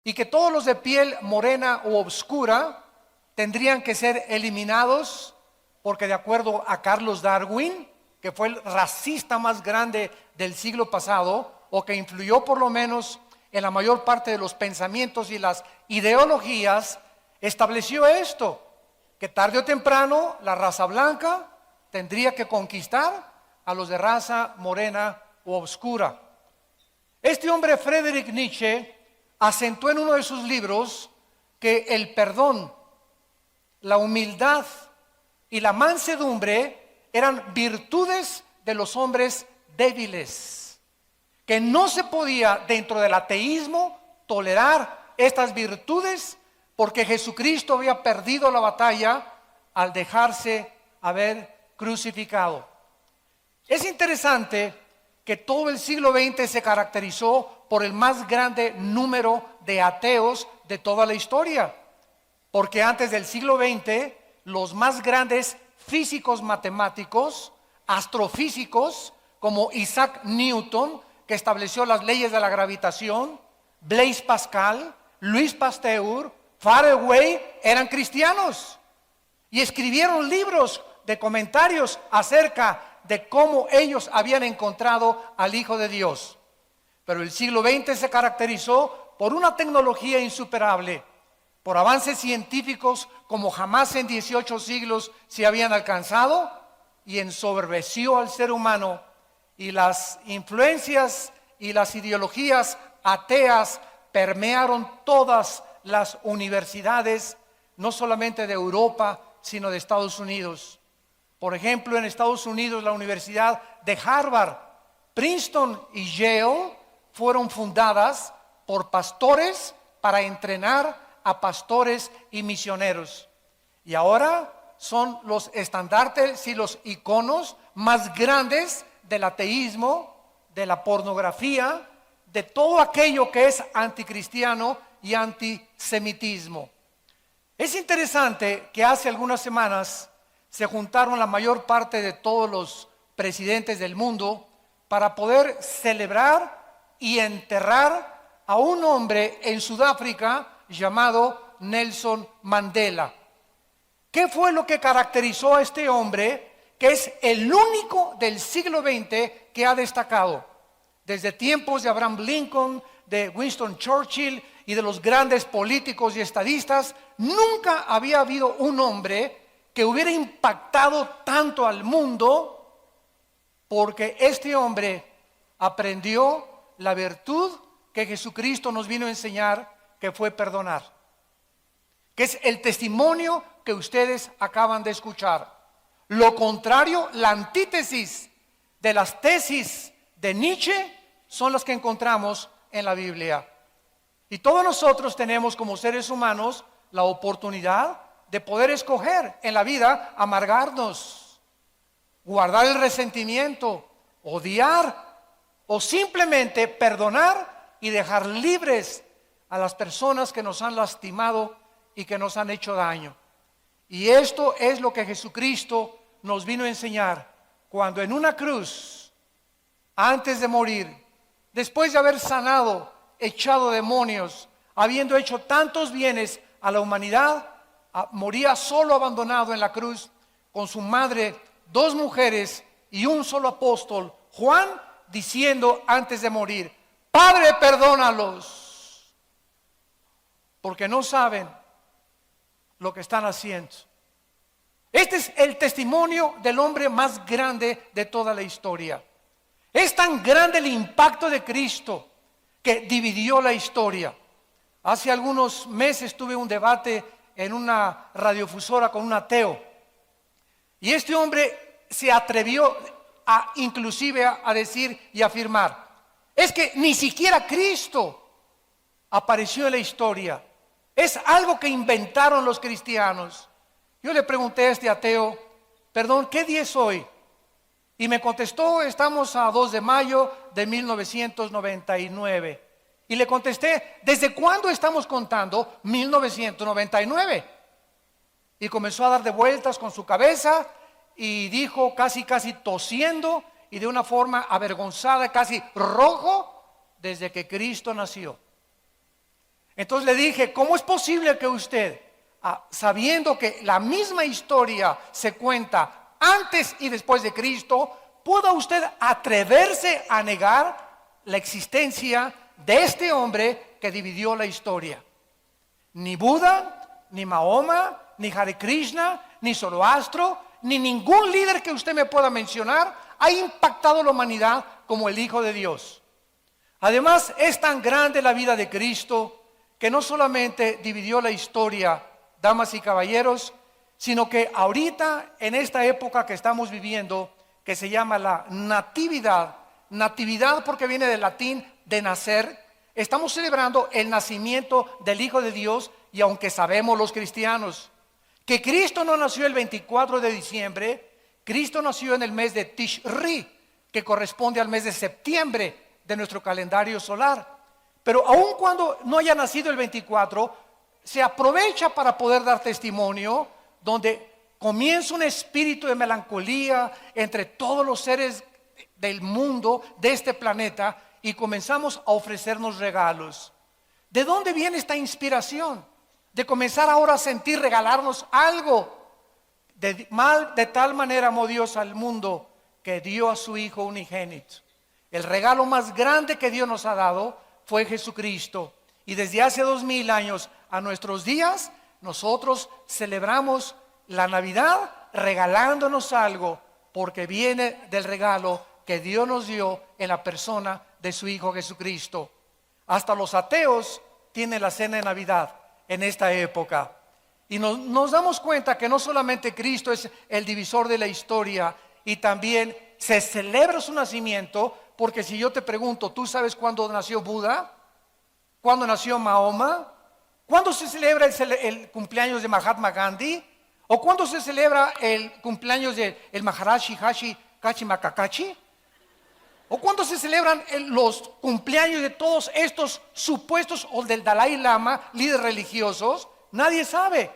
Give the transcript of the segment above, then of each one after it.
y que todos los de piel morena o oscura tendrían que ser eliminados porque, de acuerdo a Carlos Darwin, que fue el racista más grande del siglo pasado, o que influyó por lo menos en la mayor parte de los pensamientos y las ideologías, estableció esto, que tarde o temprano la raza blanca tendría que conquistar a los de raza morena o oscura. Este hombre, Friedrich Nietzsche, acentuó en uno de sus libros que el perdón, la humildad y la mansedumbre eran virtudes de los hombres débiles, que no se podía dentro del ateísmo tolerar estas virtudes porque Jesucristo había perdido la batalla al dejarse haber crucificado. Es interesante que todo el siglo XX se caracterizó por el más grande número de ateos de toda la historia, porque antes del siglo XX los más grandes físicos matemáticos, astrofísicos como Isaac Newton, que estableció las leyes de la gravitación, Blaise Pascal, Louis Pasteur, Faraday, eran cristianos y escribieron libros de comentarios acerca de cómo ellos habían encontrado al Hijo de Dios. Pero el siglo XX se caracterizó por una tecnología insuperable, por avances científicos como jamás en 18 siglos se habían alcanzado, y ensoberbeció al ser humano, y las influencias y las ideologías ateas permearon todas las universidades, no solamente de Europa, sino de Estados Unidos. Por ejemplo, en Estados Unidos, la Universidad de Harvard, Princeton y Yale fueron fundadas por pastores para entrenar a pastores y misioneros. Y ahora son los estandartes y los iconos más grandes del ateísmo, de la pornografía, de todo aquello que es anticristiano y antisemitismo. Es interesante que hace algunas semanas se juntaron la mayor parte de todos los presidentes del mundo para poder celebrar y enterrar a un hombre en Sudáfrica llamado Nelson Mandela. ¿Qué fue lo que caracterizó a este hombre, que es el único del siglo XX que ha destacado? Desde tiempos de Abraham Lincoln, de Winston Churchill y de los grandes políticos y estadistas, nunca había habido un hombre que hubiera impactado tanto al mundo, porque este hombre aprendió la virtud que Jesucristo nos vino a enseñar, que fue perdonar, que es el testimonio que ustedes acaban de escuchar. Lo contrario, la antítesis de las tesis de Nietzsche son las que encontramos en la Biblia. Y todos nosotros tenemos como seres humanos la oportunidad de poder escoger en la vida amargarnos, guardar el resentimiento, odiar o simplemente perdonar y dejar libres a las personas que nos han lastimado y que nos han hecho daño. Y esto es lo que Jesucristo nos vino a enseñar cuando en una cruz, antes de morir, después de haber sanado, echado demonios, habiendo hecho tantos bienes a la humanidad, moría solo, abandonado en la cruz, con su madre, 2 mujeres y un solo apóstol, Juan, diciendo antes de morir: Padre, perdónalos, porque no saben lo que están haciendo. Este es el testimonio del hombre más grande de toda la historia. Es tan grande el impacto de Cristo que dividió la historia. Hace algunos meses tuve un debate en una radiofusora con un ateo, y este hombre se atrevió inclusive a decir y afirmar: es que ni siquiera Cristo apareció en la historia, es algo que inventaron los cristianos. Yo le pregunté a este ateo: perdón, ¿qué día es hoy? Y me contestó: estamos a 2 de mayo de 1999. Y le contesté: ¿desde cuándo estamos contando 1999? Y comenzó a dar de vueltas con su cabeza y dijo, casi tosiendo y de una forma avergonzada, casi rojo: desde que Cristo nació. Entonces le dije, ¿cómo es posible que usted, sabiendo que la misma historia se cuenta antes y después de Cristo, pueda usted atreverse a negar la existencia de este hombre que dividió la historia? Ni Buda, ni Mahoma, ni Hare Krishna, ni Zoroastro, ni ningún líder que usted me pueda mencionar ha impactado a la humanidad como el Hijo de Dios. Además, es tan grande la vida de Cristo que no solamente dividió la historia, damas y caballeros, sino que ahorita, en esta época que estamos viviendo, que se llama la natividad, natividad porque viene del latín de nacer, estamos celebrando el nacimiento del Hijo de Dios. Y aunque sabemos los cristianos que Cristo no nació el 24 de diciembre, Cristo nació en el mes de Tishri, que corresponde al mes de septiembre de nuestro calendario solar. Pero aun cuando no haya nacido el 24, se aprovecha para poder dar testimonio, donde comienza un espíritu de melancolía entre todos los seres del mundo, de este planeta, y comenzamos a ofrecernos regalos. ¿De dónde viene esta inspiración? De comenzar ahora a sentir regalarnos algo. De tal manera amó Dios al mundo que dio a su Hijo unigénito. El regalo más grande que Dios nos ha dado fue Jesucristo. Y desde hace 2000 años a nuestros días, nosotros celebramos la Navidad regalándonos algo, porque viene del regalo que Dios nos dio en la persona de su Hijo Jesucristo. Hasta los ateos tienen la cena de Navidad en esta época. Y nos damos cuenta que no solamente Cristo es el divisor de la historia, y también se celebra su nacimiento, porque si yo te pregunto, ¿tú sabes cuándo nació Buda? ¿Cuándo nació Mahoma? ¿Cuándo se celebra el cumpleaños de Mahatma Gandhi? ¿O cuándo se celebra el cumpleaños del Maharaji Hashi Kachimakakachi? ¿O cuándo se celebran los cumpleaños de todos estos supuestos, o del Dalai Lama, líderes religiosos? Nadie sabe.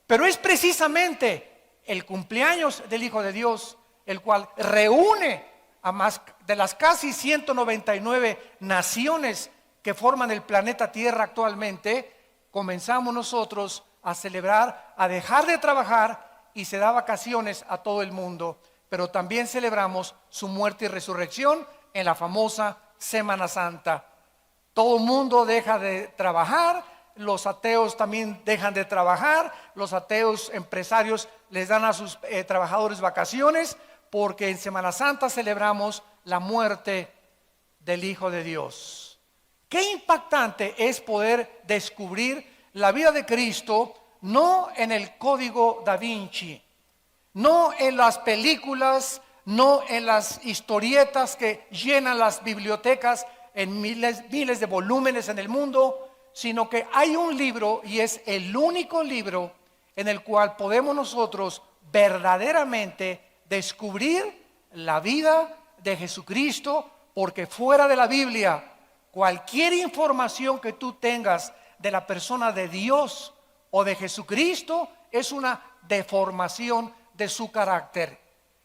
Pero es precisamente el cumpleaños del Hijo de Dios el cual reúne a más de las casi 199 naciones que forman el planeta Tierra actualmente. Comenzamos nosotros a celebrar, a dejar de trabajar, y se da vacaciones a todo el mundo. Pero también celebramos su muerte y resurrección en la famosa Semana Santa. Todo el mundo deja de trabajar, los ateos también dejan de trabajar, los ateos empresarios les dan a sus trabajadores vacaciones, porque en Semana Santa celebramos la muerte del Hijo de Dios. Qué impactante es poder descubrir la vida de Cristo, no en el Código Da Vinci, no en las películas, no en las historietas que llenan las bibliotecas en miles de volúmenes en el mundo, sino que hay un libro, y es el único libro en el cual podemos nosotros verdaderamente descubrir la vida de Jesucristo, porque fuera de la Biblia, cualquier información que tú tengas de la persona de Dios o de Jesucristo es una deformación de su carácter.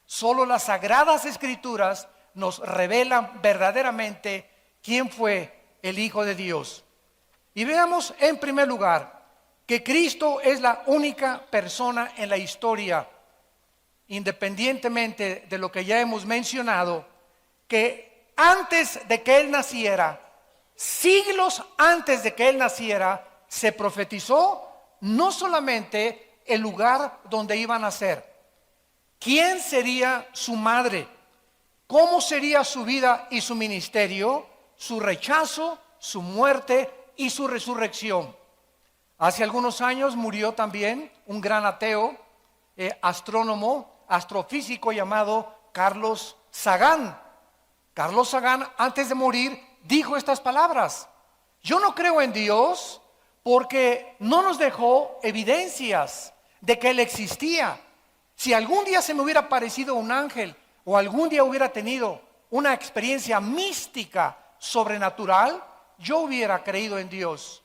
Solo las Sagradas Escrituras nos revelan verdaderamente quién fue el Hijo de Dios. Y veamos en primer lugar que Cristo es la única persona en la historia, independientemente de lo que ya hemos mencionado, que antes de que Él naciera, siglos antes de que Él naciera, se profetizó no solamente el lugar donde iba a nacer, quién sería su madre, cómo sería su vida y su ministerio, su rechazo, su muerte y su resurrección. Hace algunos años murió también un gran ateo, astrónomo, astrofísico llamado Carlos Sagan. Carlos Sagan, antes de morir, dijo estas palabras: yo no creo en Dios porque no nos dejó evidencias de que Él existía. Si algún día se me hubiera aparecido un ángel, o algún día hubiera tenido una experiencia mística sobrenatural, yo hubiera creído en Dios.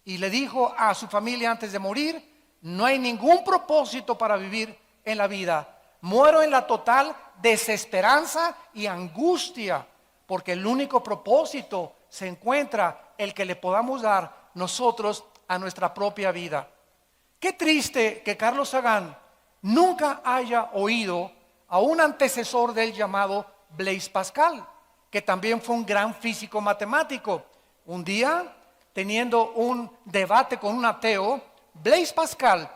Y le dijo a su familia antes de morir: no hay ningún propósito para vivir en la vida. Muero en la total desesperanza y angustia, porque el único propósito se encuentra el que le podamos dar nosotros a nuestra propia vida. Qué triste que Carlos Sagan nunca haya oído a un antecesor del llamado Blaise Pascal, que también fue un gran físico matemático. Un día, teniendo un debate con un ateo, Blaise Pascal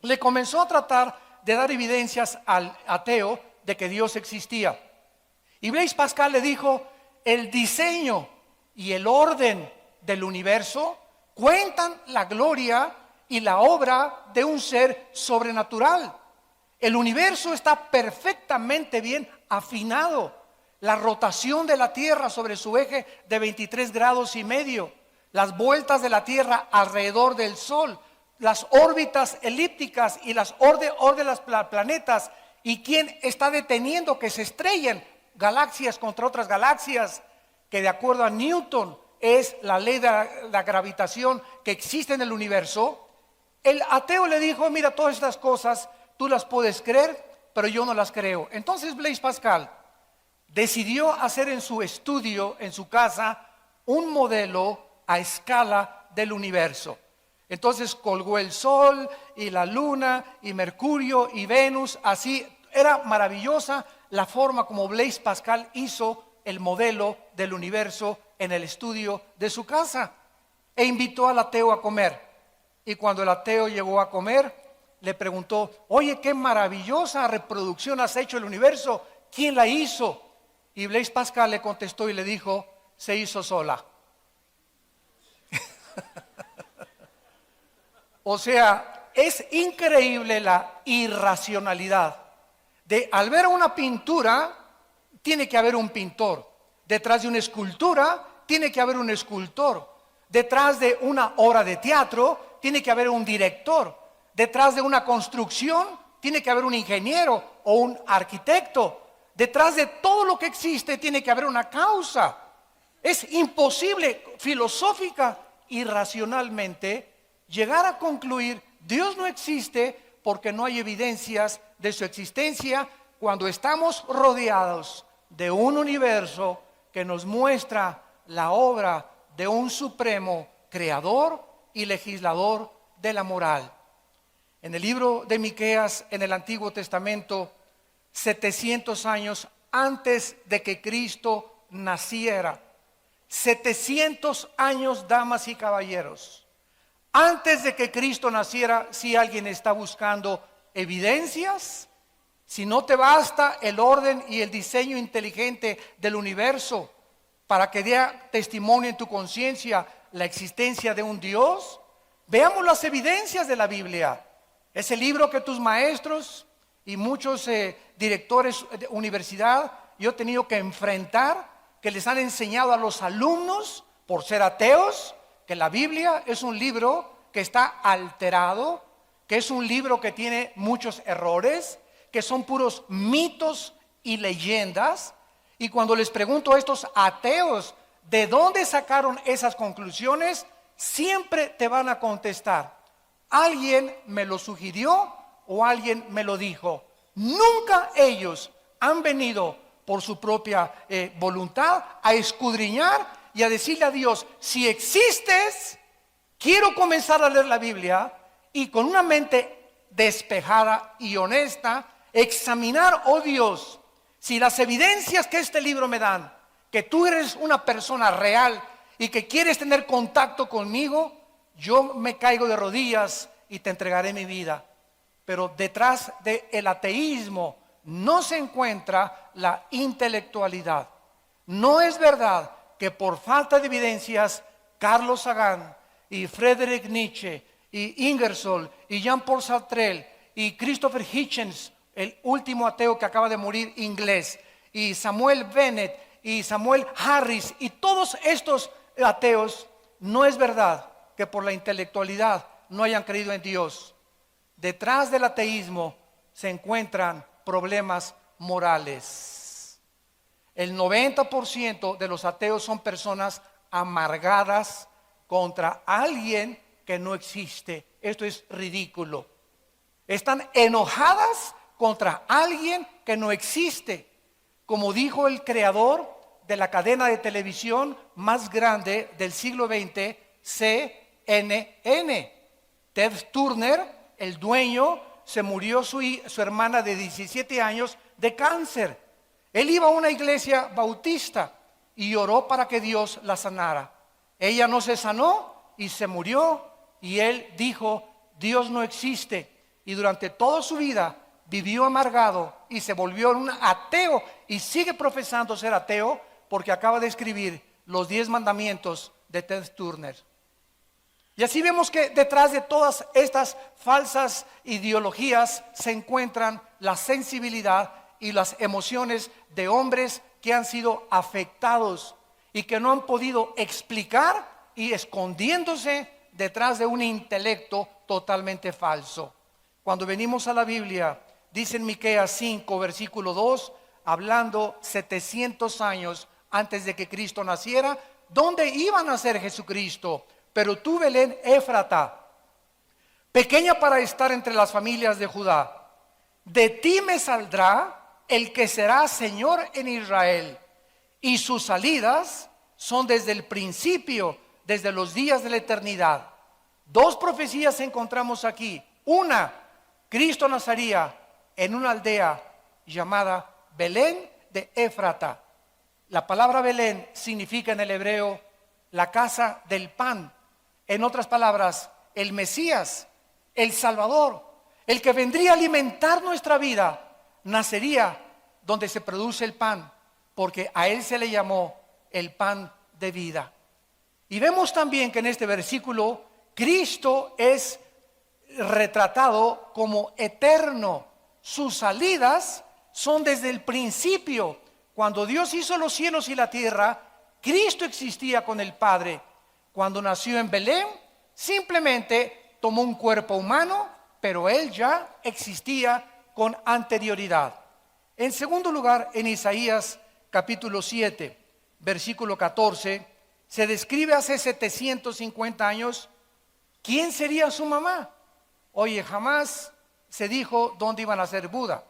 le comenzó a tratar de dar evidencias al ateo de que Dios existía. Y Blaise Pascal le dijo: el diseño y el orden del universo cuentan la gloria y la obra de un ser sobrenatural. El universo está perfectamente bien afinado. La rotación de la Tierra sobre su eje de 23 grados y medio, las vueltas de la Tierra alrededor del Sol, las órbitas elípticas y las órbitas de los planetas, y quién está deteniendo que se estrellen galaxias contra otras galaxias, que de acuerdo a Newton es la ley de la gravitación que existe en el universo. El ateo le dijo: mira, todas estas cosas tú las puedes creer, pero yo no las creo. Entonces Blaise Pascal decidió hacer en su estudio, en su casa, un modelo a escala del universo. Entonces colgó el Sol y la Luna y Mercurio y Venus. Así era maravillosa la forma como Blaise Pascal hizo el modelo del universo en el estudio de su casa, e invitó al ateo a comer. Y cuando el ateo llegó a comer, le preguntó: oye, qué maravillosa reproducción has hecho del universo, ¿quién la hizo? Y Blaise Pascal le contestó y le dijo: se hizo sola. O sea, es increíble la irracionalidad de, al ver una pintura, tiene que haber un pintor. Detrás de una escultura, tiene que haber un escultor. Detrás de una obra de teatro, tiene que haber un director. Detrás de una construcción, tiene que haber un ingeniero o un arquitecto. Detrás de todo lo que existe, tiene que haber una causa. Es imposible filosófica y racionalmente llegar a concluir Dios no existe porque no hay evidencias de su existencia, cuando estamos rodeados de un universo que nos muestra la obra de un supremo creador y legislador de la moral. En el libro de Miqueas, en el Antiguo Testamento, 700 años antes de que Cristo naciera, 700 años, damas y caballeros, antes de que Cristo naciera, si alguien está buscando evidencias, si no te basta el orden y el diseño inteligente del universo para que dé testimonio en tu conciencia la existencia de un Dios, veamos las evidencias de la Biblia. Ese libro que tus maestros y muchos directores de universidad yo he tenido que enfrentar, que les han enseñado a los alumnos por ser ateos, que la Biblia es un libro que está alterado, que es un libro que tiene muchos errores, que son puros mitos y leyendas. Y cuando les pregunto a estos ateos de dónde sacaron esas conclusiones, siempre te van a contestar: alguien me lo sugirió o alguien me lo dijo. Nunca ellos han venido por su propia voluntad a escudriñar y a decirle a Dios: si existes, quiero comenzar a leer la Biblia y con una mente despejada y honesta examinar, oh Dios, si las evidencias que este libro me dan, que tú eres una persona real y que quieres tener contacto conmigo, yo me caigo de rodillas y te entregaré mi vida. Pero detrás del ateísmo no se encuentra la intelectualidad. No es verdad que por falta de evidencias Carlos Sagan y Friedrich Nietzsche y Ingersoll y Jean-Paul Sartre y Christopher Hitchens, el último ateo que acaba de morir inglés, y Samuel Bennett y Samuel Harris y todos estos ateos, no es verdad que por la intelectualidad no hayan creído en Dios. Detrás del ateísmo se encuentran problemas morales. El 90% de los ateos son personas amargadas contra alguien que no existe. Esto es ridículo. Están enojadas contra alguien que no existe. Como dijo el creador de la cadena de televisión más grande del siglo XX, Ted Turner, el dueño, se murió su hermana de 17 años de cáncer. Él iba a una iglesia bautista y oró para que Dios la sanara. Ella no se sanó y se murió, y él dijo: Dios no existe. Y durante toda su vida vivió amargado y se volvió un ateo, y sigue profesando ser ateo porque acaba de escribir los 10 mandamientos de Ted Turner. Y así vemos que detrás de todas estas falsas ideologías se encuentran la sensibilidad y las emociones de hombres que han sido afectados y que no han podido explicar, y escondiéndose detrás de un intelecto totalmente falso. Cuando venimos a la Biblia, dice en Miqueas 5, versículo 2, hablando 700 años antes de que Cristo naciera, ¿dónde iba a nacer Jesucristo? Pero tú, Belén Éfrata, pequeña para estar entre las familias de Judá, de ti me saldrá el que será Señor en Israel, y sus salidas son desde el principio, desde los días de la eternidad. 2 profecías encontramos aquí. Una, Cristo nacería en una aldea llamada Belén de Éfrata. La palabra Belén significa en el hebreo la casa del pan. En otras palabras, el Mesías, el Salvador, el que vendría a alimentar nuestra vida, nacería donde se produce el pan, porque a él se le llamó el pan de vida. Y vemos también que en este versículo Cristo es retratado como eterno. Sus salidas son desde el principio. Cuando Dios hizo los cielos y la tierra, Cristo existía con el Padre. Cuando nació en Belén, simplemente tomó un cuerpo humano, pero él ya existía con anterioridad. En segundo lugar, en Isaías capítulo 7, versículo 14, se describe hace 750 años quién sería su mamá. Oye, jamás se dijo dónde iban a ser Buda,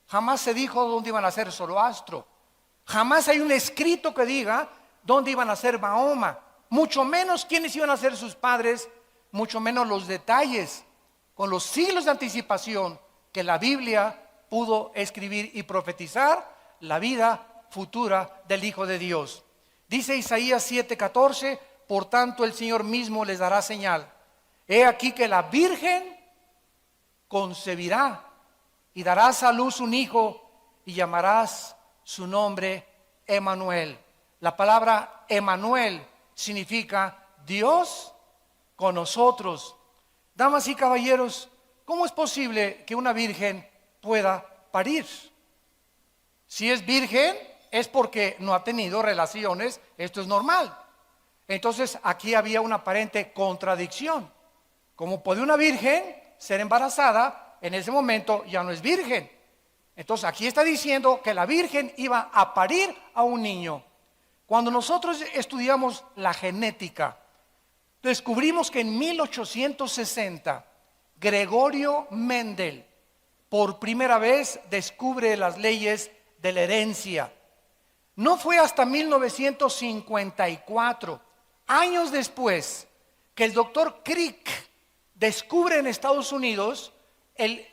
jamás se dijo dónde iban a ser Zoroastro, jamás hay un escrito que diga dónde iban a ser Mahoma, mucho menos quiénes iban a ser sus padres, mucho menos los detalles, con los siglos de anticipación que la Biblia pudo escribir y profetizar la vida futura del Hijo de Dios. Dice Isaías 7:14, por tanto el Señor mismo les dará señal. He aquí que la Virgen concebirá y darás a luz un hijo y llamarás su nombre Emmanuel. La palabra Emmanuel significa Dios con nosotros. Damas y caballeros, ¿cómo es posible que una virgen pueda parir? Si es virgen es porque no ha tenido relaciones, esto es normal. Entonces aquí había una aparente contradicción. ¿Cómo puede una virgen ser embarazada? En ese momento ya no es virgen. Entonces aquí está diciendo que la virgen iba a parir a un niño. Cuando nosotros estudiamos la genética, descubrimos que en 1860 Gregorio Mendel por primera vez descubre las leyes de la herencia. No fue hasta 1954, años después, que el doctor Crick descubre en Estados Unidos, él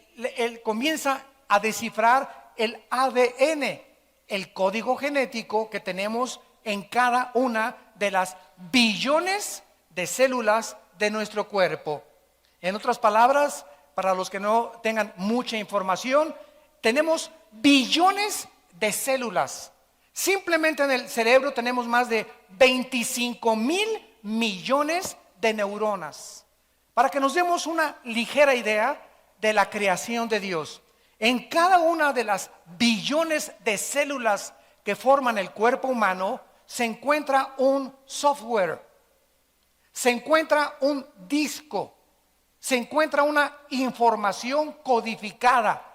comienza a descifrar el ADN, el código genético que tenemos en cada una de las billones de células de nuestro cuerpo. En otras palabras, para los que no tengan mucha información, tenemos billones de células. Simplemente en el cerebro tenemos más de 25,000 millones de neuronas. Para que nos demos una ligera idea de la creación de Dios, en cada una de las billones de células que forman el cuerpo humano se encuentra un software, se encuentra un disco, se encuentra una información codificada.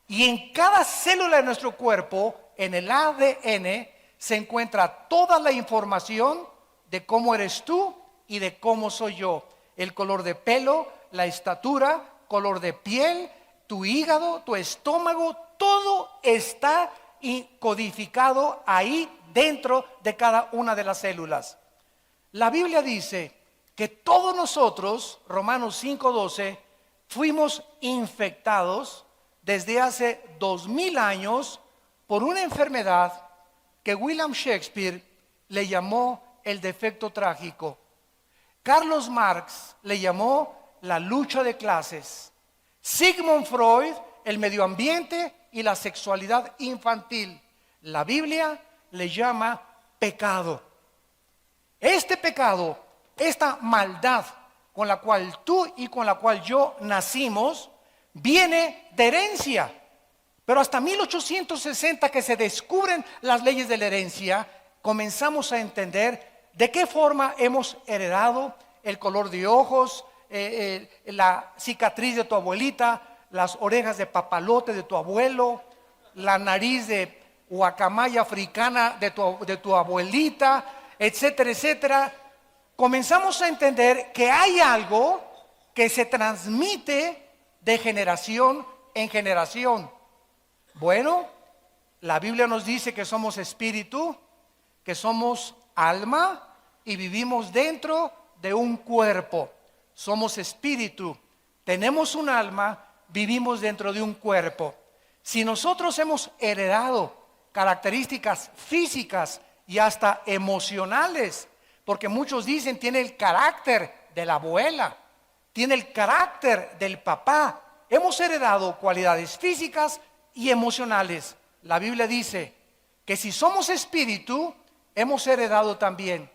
Y en cada célula de nuestro cuerpo, en el ADN, se encuentra toda la información de cómo eres tú y de cómo soy yo. El color de pelo, la estatura, color de piel, tu hígado, tu estómago, todo está codificado ahí dentro de cada una de las células. La Biblia dice que todos nosotros, Romanos 5:12, fuimos infectados desde hace 2000 años por una enfermedad que William Shakespeare le llamó el defecto trágico. Carlos Marx le llamó la lucha de clases. Sigmund Freud, el medio ambiente y la sexualidad infantil. La Biblia le llama pecado. Este pecado, esta maldad con la cual tú y con la cual yo nacimos, viene de herencia. Pero hasta 1860 que se descubren las leyes de la herencia, comenzamos a entender de qué forma hemos heredado el color de ojos, la cicatriz de tu abuelita, las orejas de papalote de tu abuelo, la nariz de guacamaya africana de tu abuelita, etcétera, etcétera. Comenzamos a entender que hay algo que se transmite de generación en generación. Bueno, la Biblia nos dice que somos espíritu, que somos alma y vivimos dentro de un cuerpo. Somos espíritu, tenemos un alma, vivimos dentro de un cuerpo. Si nosotros hemos heredado características físicas y hasta emocionales, porque muchos dicen tiene el carácter de la abuela, tiene el carácter del papá, hemos heredado cualidades físicas y emocionales. La Biblia dice que si somos espíritu, hemos heredado también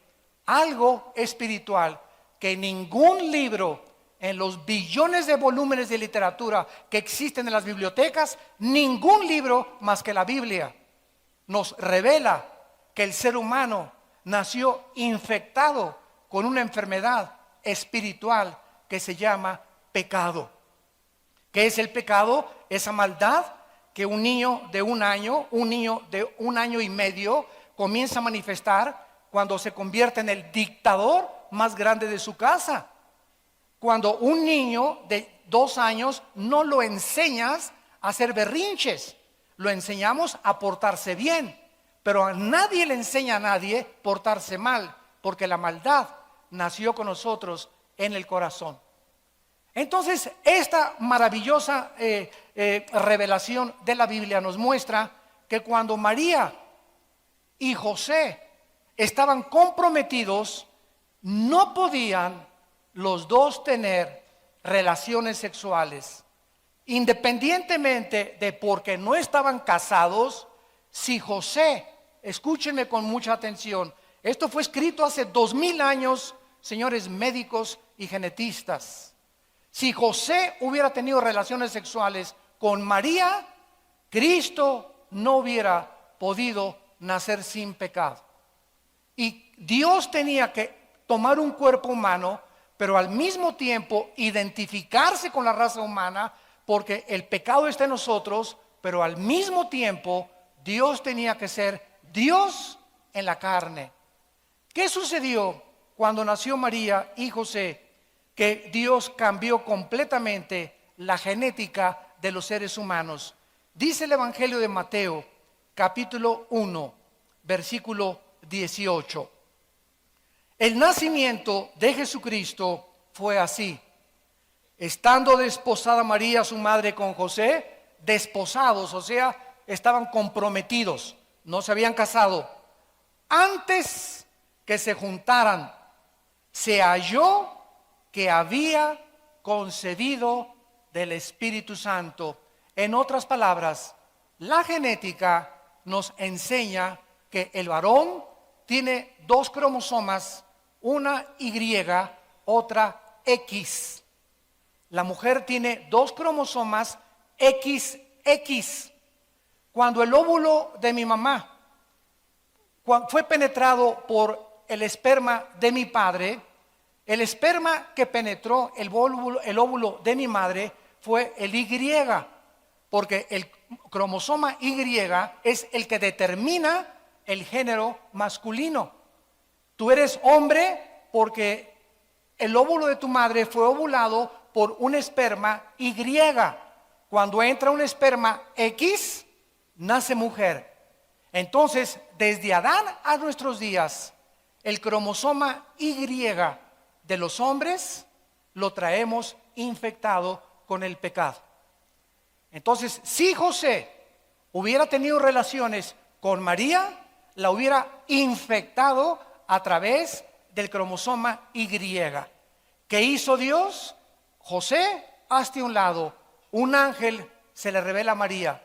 algo espiritual que ningún libro en los billones de volúmenes de literatura que existen en las bibliotecas, ningún libro más que la Biblia nos revela que el ser humano nació infectado con una enfermedad espiritual que se llama pecado. ¿Qué es el pecado? Esa maldad que un niño de un año y medio comienza a manifestar cuando se convierte en el dictador más grande de su casa. Cuando un niño de 2 años no lo enseñas a hacer berrinches, lo enseñamos a portarse bien, pero a nadie le enseña a nadie portarse mal, porque la maldad nació con nosotros en el corazón. Entonces, esta maravillosa revelación de la Biblia nos muestra que cuando María y José estaban comprometidos, no podían los dos tener relaciones sexuales, independientemente de porque no estaban casados. Si José, escúchenme con mucha atención, esto fue escrito hace 2000 años, señores médicos y genetistas. Si José hubiera tenido relaciones sexuales con María, Cristo no hubiera podido nacer sin pecado. Y Dios tenía que tomar un cuerpo humano, pero al mismo tiempo identificarse con la raza humana, porque el pecado está en nosotros, pero al mismo tiempo Dios tenía que ser Dios en la carne. ¿Qué sucedió cuando nació María y José? Que Dios cambió completamente la genética de los seres humanos. Dice el Evangelio de Mateo, capítulo 1, versículo 18. El nacimiento de Jesucristo fue así. Estando desposada María, su madre, con José, desposados, o sea, estaban comprometidos, no se habían casado. Antes que se juntaran, se halló que había concebido del Espíritu Santo. En otras palabras, la genética nos enseña que el varón tiene 2 cromosomas, una Y, otra X. La mujer tiene 2 cromosomas XX. Cuando el óvulo de mi mamá fue penetrado por el esperma de mi padre, el esperma que penetró el óvulo de mi madre fue el Y, porque el cromosoma Y es el que determina el género masculino. Tú eres hombre porque el óvulo de tu madre fue ovulado por un esperma Y. Cuando entra un esperma X, nace mujer. Entonces, desde Adán a nuestros días, el cromosoma Y de los hombres lo traemos infectado con el pecado. Entonces, si José hubiera tenido relaciones con María, la hubiera infectado a través del cromosoma Y. ¿Qué hizo Dios? José, hazte a un lado. Un ángel se le revela a María.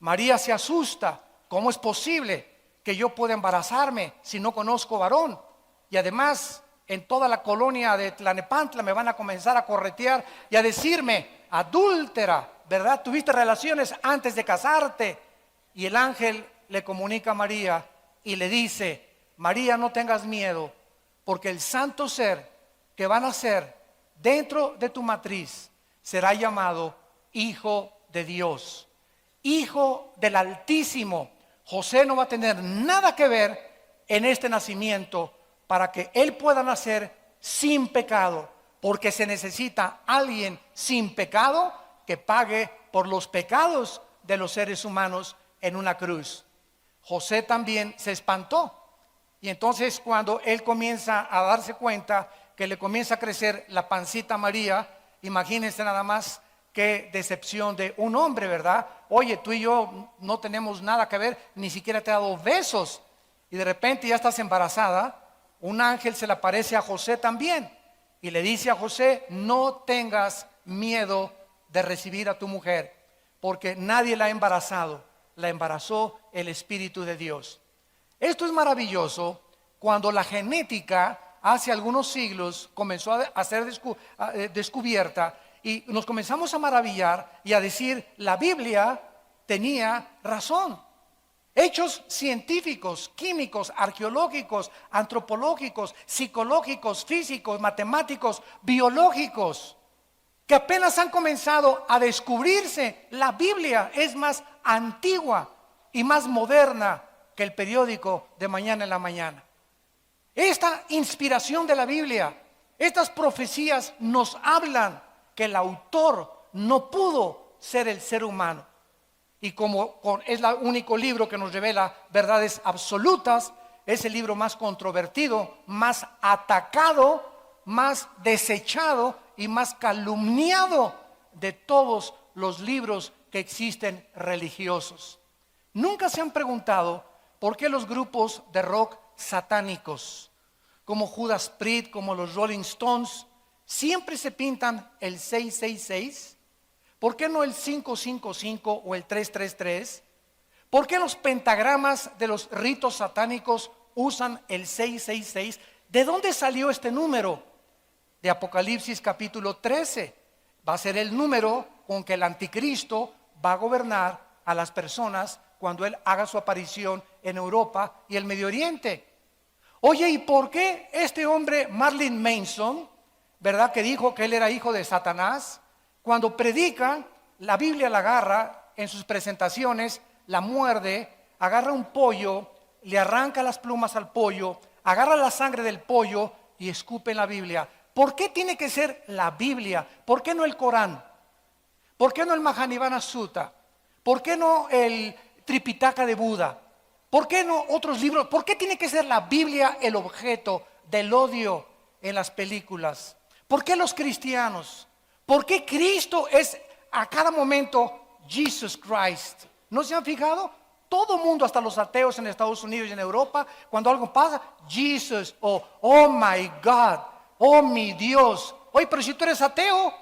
María se asusta. ¿Cómo es posible que yo pueda embarazarme si no conozco varón? Y además, en toda la colonia de Tlalnepantla me van a comenzar a corretear y a decirme, adúltera, ¿verdad? Tuviste relaciones antes de casarte. Y el ángel le comunica a María y le dice, María, no tengas miedo, porque el santo ser que va a nacer dentro de tu matriz será llamado Hijo de Dios, Hijo del Altísimo. José no va a tener nada que ver en este nacimiento para que él pueda nacer sin pecado, porque se necesita alguien sin pecado que pague por los pecados de los seres humanos en una cruz. José también se espantó, y entonces cuando él comienza a darse cuenta que le comienza a crecer la pancita a María, imagínense nada más qué decepción de un hombre, ¿verdad? Oye, tú y yo no tenemos nada que ver, ni siquiera te he dado besos, y de repente ya estás embarazada. Un ángel se le aparece a José también y le dice a José, no tengas miedo de recibir a tu mujer, porque nadie la ha embarazado, la embarazó el Espíritu de Dios. Esto es maravilloso cuando la genética hace algunos siglos comenzó a ser descubierta, y nos comenzamos a maravillar y a decir, la Biblia tenía razón. Hechos científicos, químicos, arqueológicos, antropológicos, psicológicos, físicos, matemáticos, biológicos, que apenas han comenzado a descubrirse. La Biblia es más antigua y más moderna que el periódico de mañana en la mañana. Esta inspiración de la Biblia, estas profecías nos hablan que el autor no pudo ser el ser humano. Y como es el único libro que nos revela verdades absolutas, es el libro más controvertido, más atacado, más desechado y más calumniado de todos los libros que existen religiosos. Nunca se han preguntado por qué los grupos de rock satánicos, como Judas Priest, como los Rolling Stones, siempre se pintan el 666. ¿Por qué no el 555 o el 333? ¿Por qué los pentagramas de los ritos satánicos usan el 666? ¿De dónde salió este número? De Apocalipsis capítulo 13. Va a ser el número con que el anticristo va a gobernar a las personas cuando él haga su aparición en Europa y el Medio Oriente. Oye, ¿y por qué este hombre Marilyn Manson, verdad, que dijo que él era hijo de Satanás, cuando predica, la Biblia la agarra en sus presentaciones, la muerde, agarra un pollo, le arranca las plumas al pollo, agarra la sangre del pollo y escupe en la Biblia? ¿Por qué tiene que ser la Biblia? ¿Por qué no el Corán? ¿Por qué no el Mahanivana Sutta? ¿Por qué no el Tripitaka de Buda? ¿Por qué no otros libros? ¿Por qué tiene que ser la Biblia el objeto del odio en las películas? ¿Por qué los cristianos? ¿Por qué Cristo es a cada momento Jesus Christ? ¿No se han fijado? Todo mundo, hasta los ateos en Estados Unidos y en Europa, cuando algo pasa, Jesus, o oh my God, oh mi Dios. Oye, pero si tú eres ateo.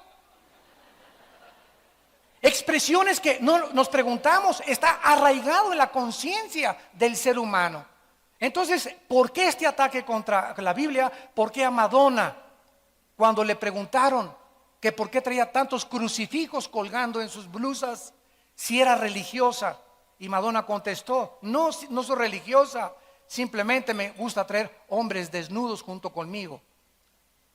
Expresiones que no nos preguntamos, está arraigado en la conciencia del ser humano. Entonces, ¿por qué este ataque contra la Biblia? ¿Por qué a Madonna, cuando le preguntaron que por qué traía tantos crucifijos colgando en sus blusas, si era religiosa? Y Madonna contestó, no, no soy religiosa, simplemente me gusta traer hombres desnudos junto conmigo.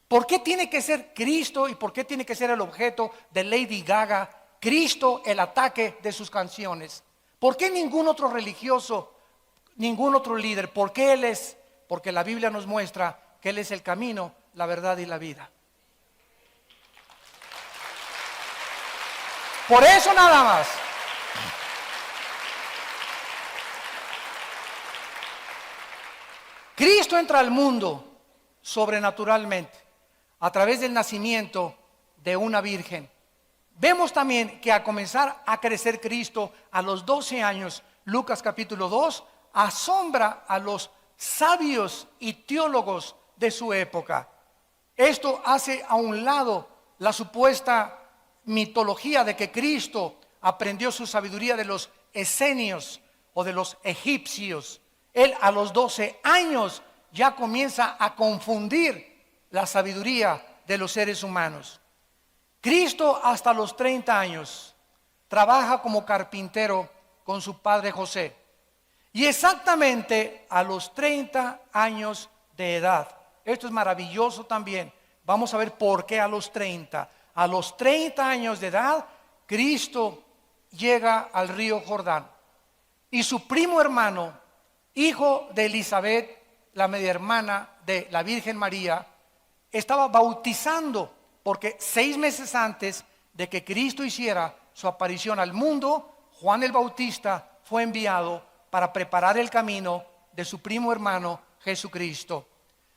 ¿Por qué tiene que ser Cristo y por qué tiene que ser el objeto de Lady Gaga, Cristo, el ataque de sus canciones? ¿Por qué ningún otro religioso, ningún otro líder? ¿Por qué Él es? Porque la Biblia nos muestra que Él es el camino, la verdad y la vida. Por eso nada más. Cristo entra al mundo sobrenaturalmente. a través del nacimiento de una virgen. Vemos también que al comenzar a crecer Cristo a los 12 años, Lucas capítulo 2, asombra a los sabios y teólogos de su época. Esto hace a un lado la supuesta mitología de que Cristo aprendió su sabiduría de los esenios o de los egipcios. Él a los 12 años ya comienza a confundir la sabiduría de los seres humanos. Cristo hasta los 30 años trabaja como carpintero con su padre José. Y exactamente a los 30 años de edad, esto es maravilloso también, vamos a ver por qué a los 30. A los 30 años de edad, Cristo llega al río Jordán. Y su primo hermano, hijo de Elizabeth, la media hermana de la Virgen María, estaba bautizando, porque 6 meses antes de que Cristo hiciera su aparición al mundo, Juan el Bautista fue enviado para preparar el camino de su primo hermano Jesucristo.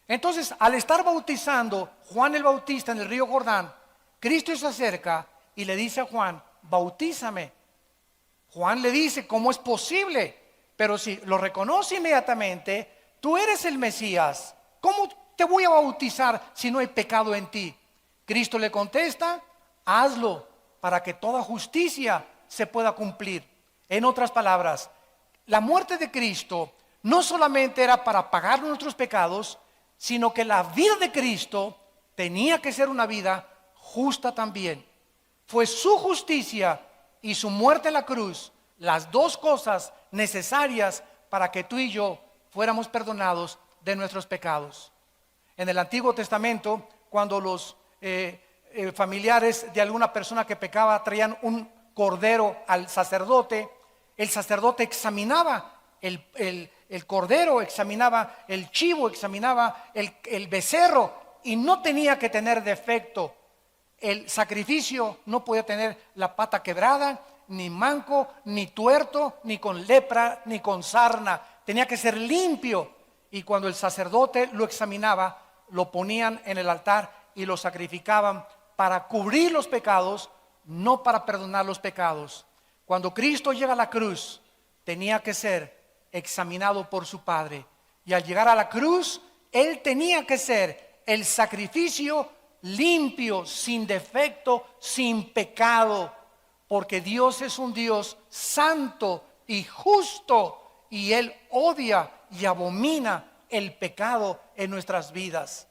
Entonces, al estar bautizando Juan el Bautista en el río Jordán, Cristo se acerca y le dice a Juan: bautízame. Juan le dice: ¿cómo es posible? Pero si lo reconoce inmediatamente, tú eres el Mesías. ¿Cómo te voy a bautizar si no hay pecado en ti? Cristo le contesta: hazlo para que toda justicia se pueda cumplir. En otras palabras, la muerte de Cristo no solamente era para pagar nuestros pecados, sino que la vida de Cristo tenía que ser una vida justa también. Fue su justicia y su muerte en la cruz las dos cosas necesarias para que tú y yo fuéramos perdonados de nuestros pecados. En el Antiguo Testamento, cuando los familiares de alguna persona que pecaba traían un cordero al sacerdote, el sacerdote examinaba el cordero, examinaba el chivo, examinaba el becerro, y no tenía que tener defecto. El sacrificio no podía tener la pata quebrada, ni manco, ni tuerto, ni con lepra, ni con sarna. Tenía que ser limpio. Y cuando el sacerdote lo examinaba, lo ponían en el altar y lo sacrificaban para cubrir los pecados, no para perdonar los pecados. Cuando Cristo llega a la cruz, tenía que ser examinado por su Padre. Y al llegar a la cruz, Él tenía que ser el sacrificio limpio, sin defecto, sin pecado, porque Dios es un Dios santo y justo, y Él odia y abomina el pecado en nuestras vidas.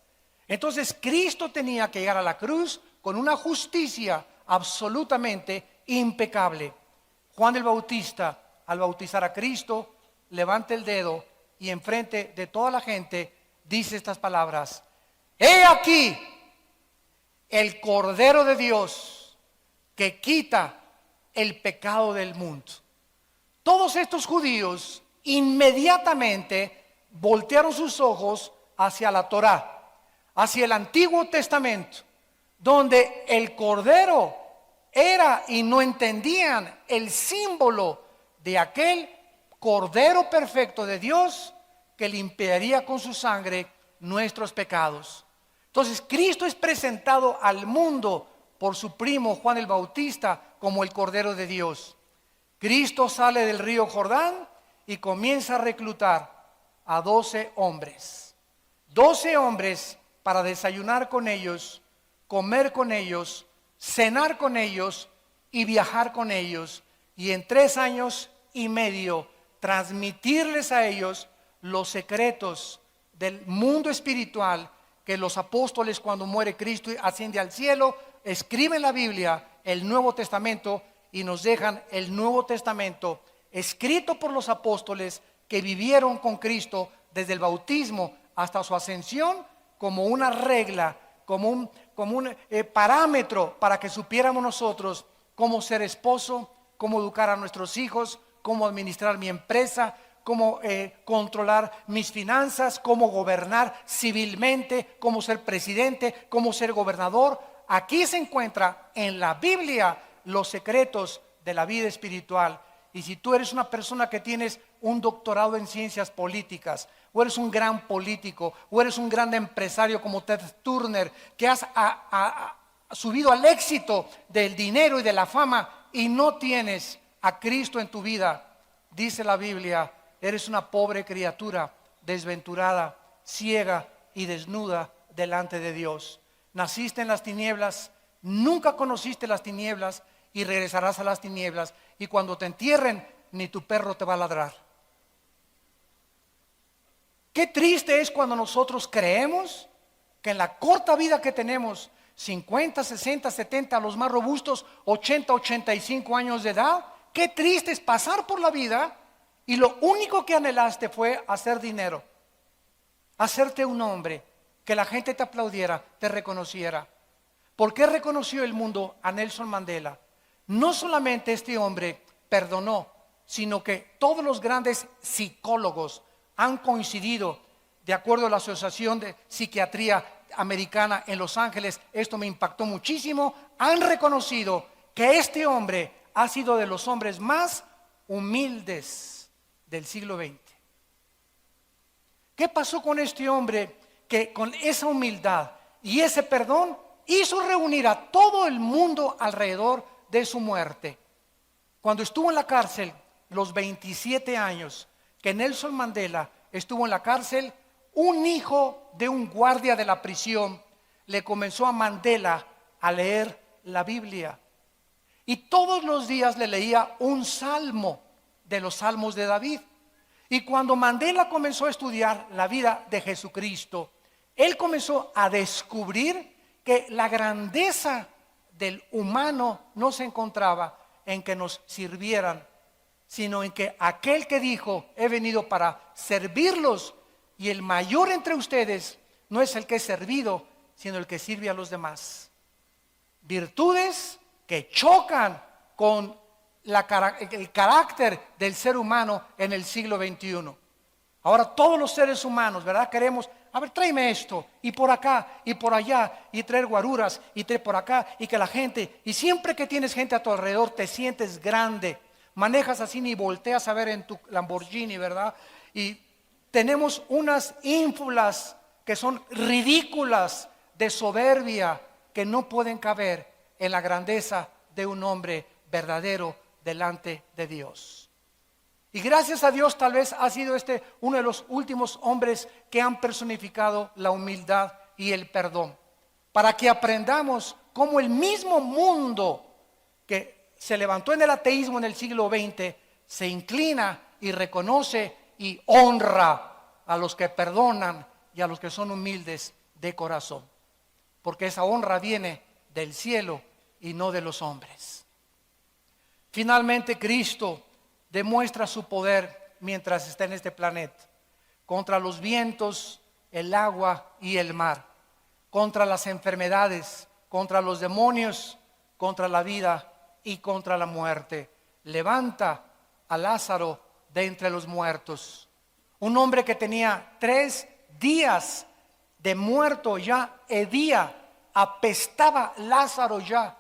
Entonces Cristo tenía que llegar a la cruz con una justicia absolutamente impecable. Juan el Bautista, al bautizar a Cristo, levanta el dedo y enfrente de toda la gente dice estas palabras: he aquí el Cordero de Dios que quita el pecado del mundo. Todos estos judíos inmediatamente voltearon sus ojos hacia la Torá, hacia el Antiguo Testamento, donde el Cordero era, y no entendían el símbolo de aquel Cordero perfecto de Dios que limpiaría con su sangre nuestros pecados. Entonces Cristo es presentado al mundo por su primo Juan el Bautista como el Cordero de Dios. Cristo sale del río Jordán y comienza a reclutar a 12 hombres. 12 hombres para desayunar con ellos, comer con ellos, cenar con ellos y viajar con ellos. Y en 3 años y medio transmitirles a ellos los secretos del mundo espiritual que los apóstoles, cuando muere Cristo y asciende al cielo, escriben la Biblia, el Nuevo Testamento, y nos dejan el Nuevo Testamento escrito por los apóstoles que vivieron con Cristo desde el bautismo hasta su ascensión, como una regla, como un parámetro para que supiéramos nosotros cómo ser esposo, cómo educar a nuestros hijos, cómo administrar mi empresa, cómo controlar mis finanzas, cómo gobernar civilmente, cómo ser presidente, cómo ser gobernador. Aquí se encuentra en la Biblia los secretos de la vida espiritual. Y si tú eres una persona que tienes un doctorado en ciencias políticas, o eres un gran político, o eres un gran empresario como Ted Turner, que has subido al éxito del dinero y de la fama y no tienes a Cristo en tu vida, dice la Biblia, eres una pobre criatura, desventurada, ciega y desnuda delante de Dios. Naciste en las tinieblas, nunca conociste las tinieblas y regresarás a las tinieblas, y cuando te entierren ni tu perro te va a ladrar. Qué triste es cuando nosotros creemos que en la corta vida que tenemos, 50, 60, 70, los más robustos, 80, 85 años de edad, qué triste es pasar por la vida y lo único que anhelaste fue hacer dinero, hacerte un hombre, que la gente te aplaudiera, te reconociera. ¿Por qué reconoció el mundo a Nelson Mandela? No solamente este hombre perdonó, sino que todos los grandes psicólogos han coincidido, de acuerdo a la Asociación de Psiquiatría Americana en Los Ángeles, esto me impactó muchísimo, han reconocido que este hombre ha sido de los hombres más humildes del siglo XX. ¿Qué pasó con este hombre que con esa humildad y ese perdón hizo reunir a todo el mundo alrededor de su muerte? Cuando estuvo en la cárcel, los 27 años que Nelson Mandela estuvo en la cárcel, un hijo de un guardia de la prisión le comenzó a Mandela a leer la Biblia. Y todos los días le leía un salmo de los salmos de David. Y cuando Mandela comenzó a estudiar la vida de Jesucristo, él comenzó a descubrir que la grandeza del humano no se encontraba en que nos sirvieran, sino en que aquel que dijo, he venido para servirlos, y el mayor entre ustedes no es el que es servido, sino el que sirve a los demás. Virtudes que chocan con el carácter del ser humano en el siglo XXI. Ahora todos los seres humanos, ¿verdad? Queremos, a ver, tráeme esto, y por acá, y por allá, y traer guaruras, y traer por acá, y que la gente, y siempre que tienes gente a tu alrededor te sientes grande, manejas así ni volteas a ver en tu Lamborghini, ¿verdad? Y tenemos unas ínfulas que son ridículas de soberbia que no pueden caber en la grandeza de un hombre verdadero delante de Dios. Y gracias a Dios tal vez ha sido uno de los últimos hombres que han personificado la humildad y el perdón, para que aprendamos cómo el mismo mundo que se levantó en el ateísmo en el siglo XX se inclina y reconoce y honra a los que perdonan y a los que son humildes de corazón, porque esa honra viene del cielo y no de los hombres. Finalmente, Cristo demuestra su poder mientras está en este planeta, contra los vientos, el agua y el mar, contra las enfermedades, contra los demonios, contra la vida y contra la muerte. Levanta a Lázaro de entre los muertos, un hombre que tenía 3 días de muerto ya, hedía, apestaba Lázaro ya.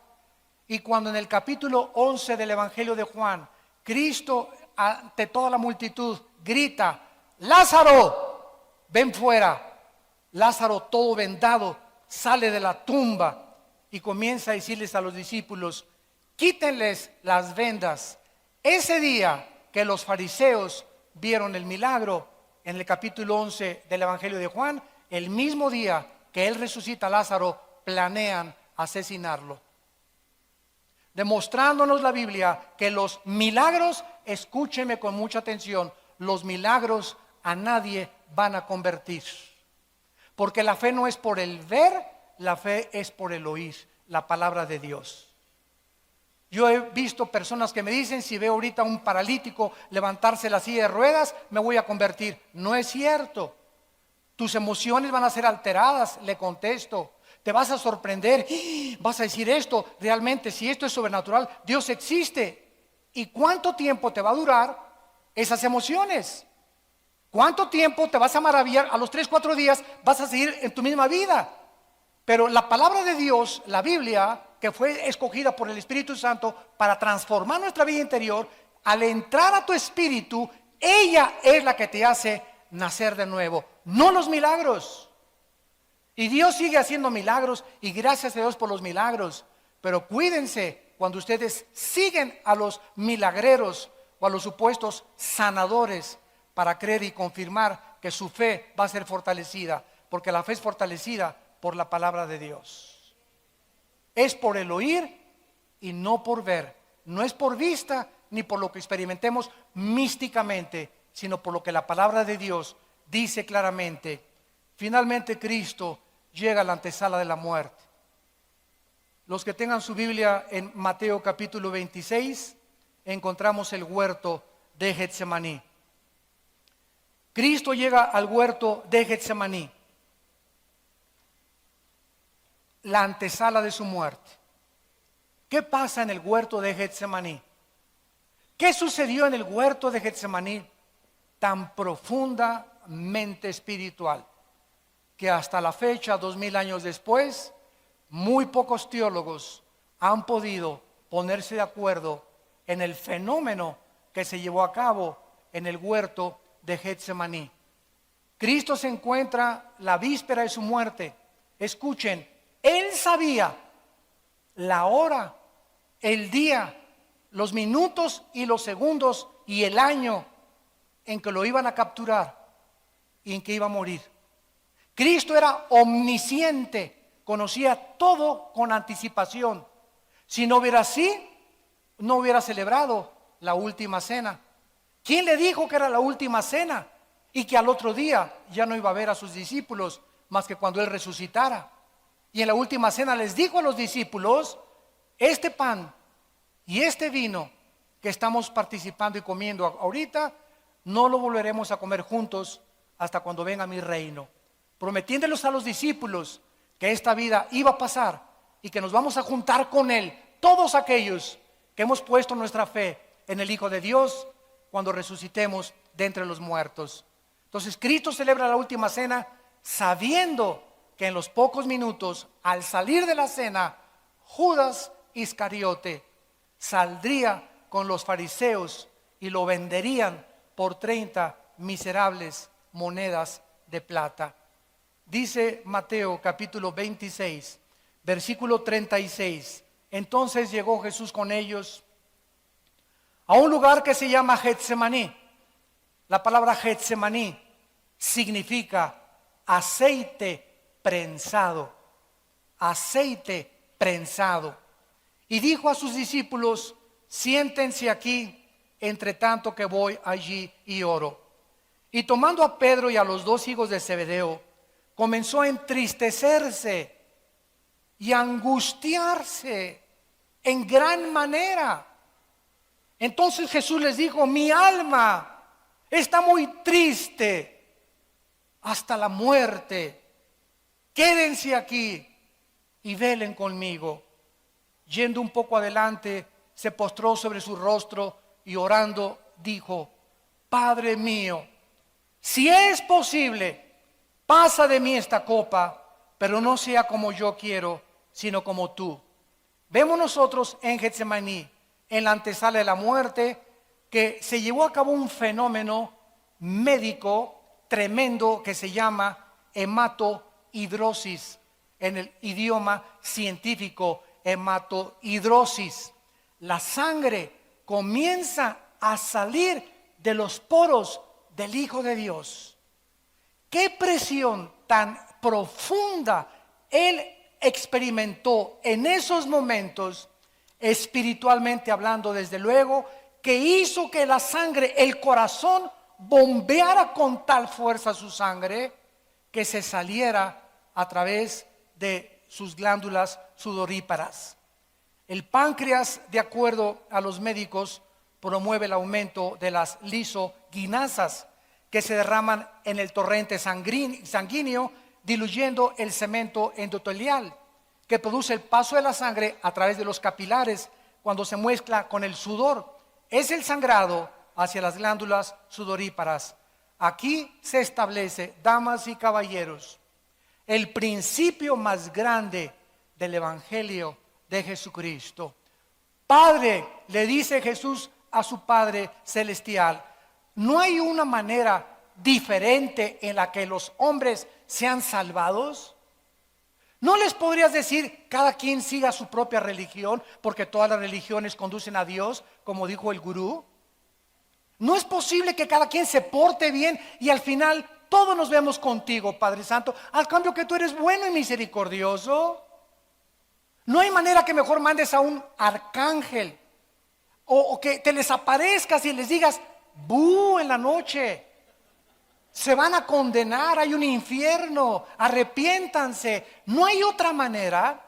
Y cuando en el capítulo 11 del Evangelio de Juan, Cristo ante toda la multitud grita, Lázaro, ven fuera. Lázaro, todo vendado, sale de la tumba y comienza a decirles a los discípulos, quítenles las vendas. Ese día que los fariseos vieron el milagro en el capítulo 11 del Evangelio de Juan, el mismo día que él resucita a Lázaro, planean asesinarlo, demostrándonos la Biblia que los milagros, escúcheme con mucha atención, los milagros a nadie van a convertir, porque la fe no es por el ver, la fe es por el oír la palabra de Dios. Yo he visto personas que me dicen, si veo ahorita un paralítico levantarse la silla de ruedas, me voy a convertir. No es cierto. Tus emociones van a ser alteradas, le contesto. Te vas a sorprender, vas a decir esto, realmente si esto es sobrenatural, Dios existe. ¿Y cuánto tiempo te va a durar esas emociones? ¿Cuánto tiempo te vas a maravillar? A los 3, 4 días vas a seguir en tu misma vida. Pero la palabra de Dios, la Biblia, que fue escogida por el Espíritu Santo para transformar nuestra vida interior, al entrar a tu espíritu, ella es la que te hace nacer de nuevo, no los milagros. Y Dios sigue haciendo milagros y gracias a Dios por los milagros. Pero cuídense cuando ustedes siguen a los milagreros o a los supuestos sanadores para creer y confirmar que su fe va a ser fortalecida. Porque la fe es fortalecida por la palabra de Dios. Es por el oír y no por ver. No es por vista ni por lo que experimentemos místicamente, sino por lo que la palabra de Dios dice claramente. Finalmente Cristo llega a la antesala de la muerte. Los que tengan su Biblia en Mateo capítulo 26, encontramos el huerto de Getsemaní. Cristo llega al huerto de Getsemaní, la antesala de su muerte. ¿Qué pasa en el huerto de Getsemaní? ¿Qué sucedió en el huerto de Getsemaní tan profundamente espiritual que hasta la fecha, 2000 años después, muy pocos teólogos han podido ponerse de acuerdo en el fenómeno que se llevó a cabo en el huerto de Getsemaní? Cristo se encuentra la víspera de su muerte. Escuchen, Él sabía la hora, el día, los minutos y los segundos y el año en que lo iban a capturar y en que iba a morir. Cristo era omnisciente, conocía todo con anticipación. Si no hubiera así, no hubiera celebrado la última cena. ¿Quién le dijo que era la última cena? Y que al otro día ya no iba a ver a sus discípulos más que cuando Él resucitara. Y en la última cena les dijo a los discípulos: este pan y este vino que estamos participando y comiendo ahorita, no lo volveremos a comer juntos hasta cuando venga mi reino. Prometiéndoles a los discípulos que esta vida iba a pasar y que nos vamos a juntar con Él, todos aquellos que hemos puesto nuestra fe en el Hijo de Dios, cuando resucitemos de entre los muertos. Entonces Cristo celebra la última cena sabiendo que en los pocos minutos, al salir de la cena, Judas Iscariote saldría con los fariseos y lo venderían por 30 miserables monedas de plata. Dice Mateo capítulo 26, versículo 36. Entonces llegó Jesús con ellos a un lugar que se llama Getsemaní. La palabra Getsemaní significa aceite prensado. Aceite prensado. Y dijo a sus discípulos: siéntense aquí, entre tanto que voy allí y oro. Y tomando a Pedro y a los dos hijos de Zebedeo, comenzó a entristecerse y a angustiarse en gran manera. Entonces Jesús les dijo: mi alma está muy triste hasta la muerte. Quédense aquí y velen conmigo. Yendo un poco adelante, se postró sobre su rostro y orando dijo: Padre mío, si es posible, pasa de mí esta copa, pero no sea como yo quiero, sino como tú. Vemos nosotros en Getsemaní, en la antesala de la muerte, que se llevó a cabo un fenómeno médico tremendo que se llama hematohidrosis, en el idioma científico, hematohidrosis. La sangre comienza a salir de los poros del Hijo de Dios. Qué presión tan profunda Él experimentó en esos momentos, espiritualmente hablando, desde luego, que hizo que la sangre, el corazón, bombeara con tal fuerza su sangre que se saliera a través de sus glándulas sudoríparas. El páncreas, de acuerdo a los médicos, promueve el aumento de las lisoginasas que se derraman en el torrente sanguíneo, diluyendo el cemento endotelial que produce el paso de la sangre a través de los capilares cuando se mezcla con el sudor. Es el sangrado hacia las glándulas sudoríparas. Aquí se establece, damas y caballeros, el principio más grande del Evangelio de Jesucristo. Padre, le dice Jesús a su Padre celestial, no hay una manera diferente en la que los hombres sean salvados? ¿No les podrías decir cada quien siga su propia religión porque todas las religiones conducen a Dios, como dijo el gurú? ¿No es posible que cada quien se porte bien y al final todos nos vemos contigo, Padre Santo, al cambio que tú eres bueno y misericordioso? ¿No hay manera que mejor mandes a un arcángel o que te les aparezcas y les digas "bú" en la noche? Se van a condenar, hay un infierno, arrepiéntanse. No hay otra manera.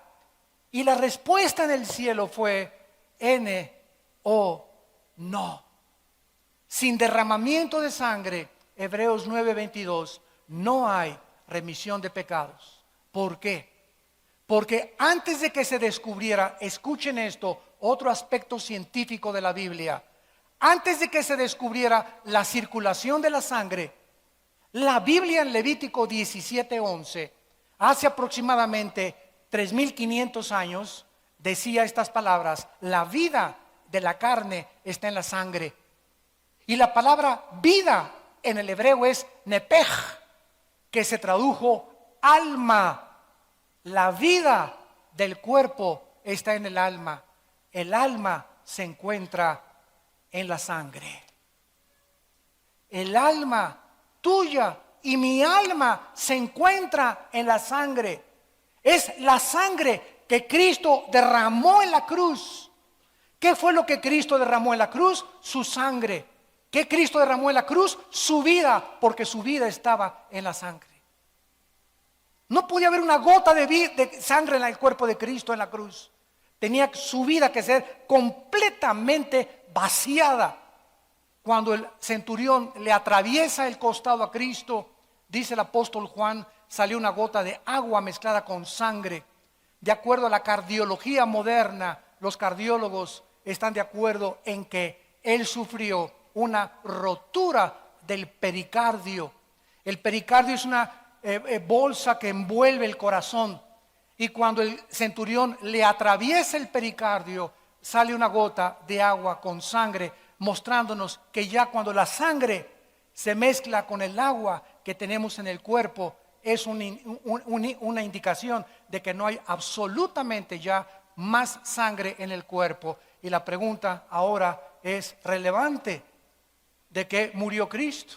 Y la respuesta en el cielo fue N-O, no. Sin derramamiento de sangre, Hebreos 9:22, no hay remisión de pecados. ¿Por qué? Porque antes de que se descubriera, escuchen esto, otro aspecto científico de la Biblia, antes de que se descubriera la circulación de la sangre, la Biblia en Levítico 17:11, hace aproximadamente 3500 años, decía estas palabras: la vida de la carne está en la sangre. Y la palabra vida en el hebreo es nepej, que se tradujo alma. La vida del cuerpo está en el alma. El alma se encuentra en la sangre. El alma tuya y mi alma se encuentra en la sangre. Es la sangre que Cristo derramó en la cruz. ¿Qué fue lo que Cristo derramó en la cruz? Su sangre. ¿Qué Cristo derramó en la cruz? Su vida, porque su vida estaba en la sangre. No podía haber una gota de sangre en el cuerpo de Cristo en la cruz. Tenía su vida que ser completamente vaciada. Cuando el centurión le atraviesa el costado a Cristo, dice el apóstol Juan, salió una gota de agua mezclada con sangre. De acuerdo a la cardiología moderna, los cardiólogos están de acuerdo en que él sufrió una rotura del pericardio. El pericardio es una bolsa que envuelve el corazón, y cuando el centurión le atraviesa el pericardio, sale una gota de agua con sangre, mostrándonos que ya cuando la sangre se mezcla con el agua que tenemos en el cuerpo, es una indicación de que no hay absolutamente ya más sangre en el cuerpo. Y la pregunta ahora es relevante: ¿de qué murió Cristo?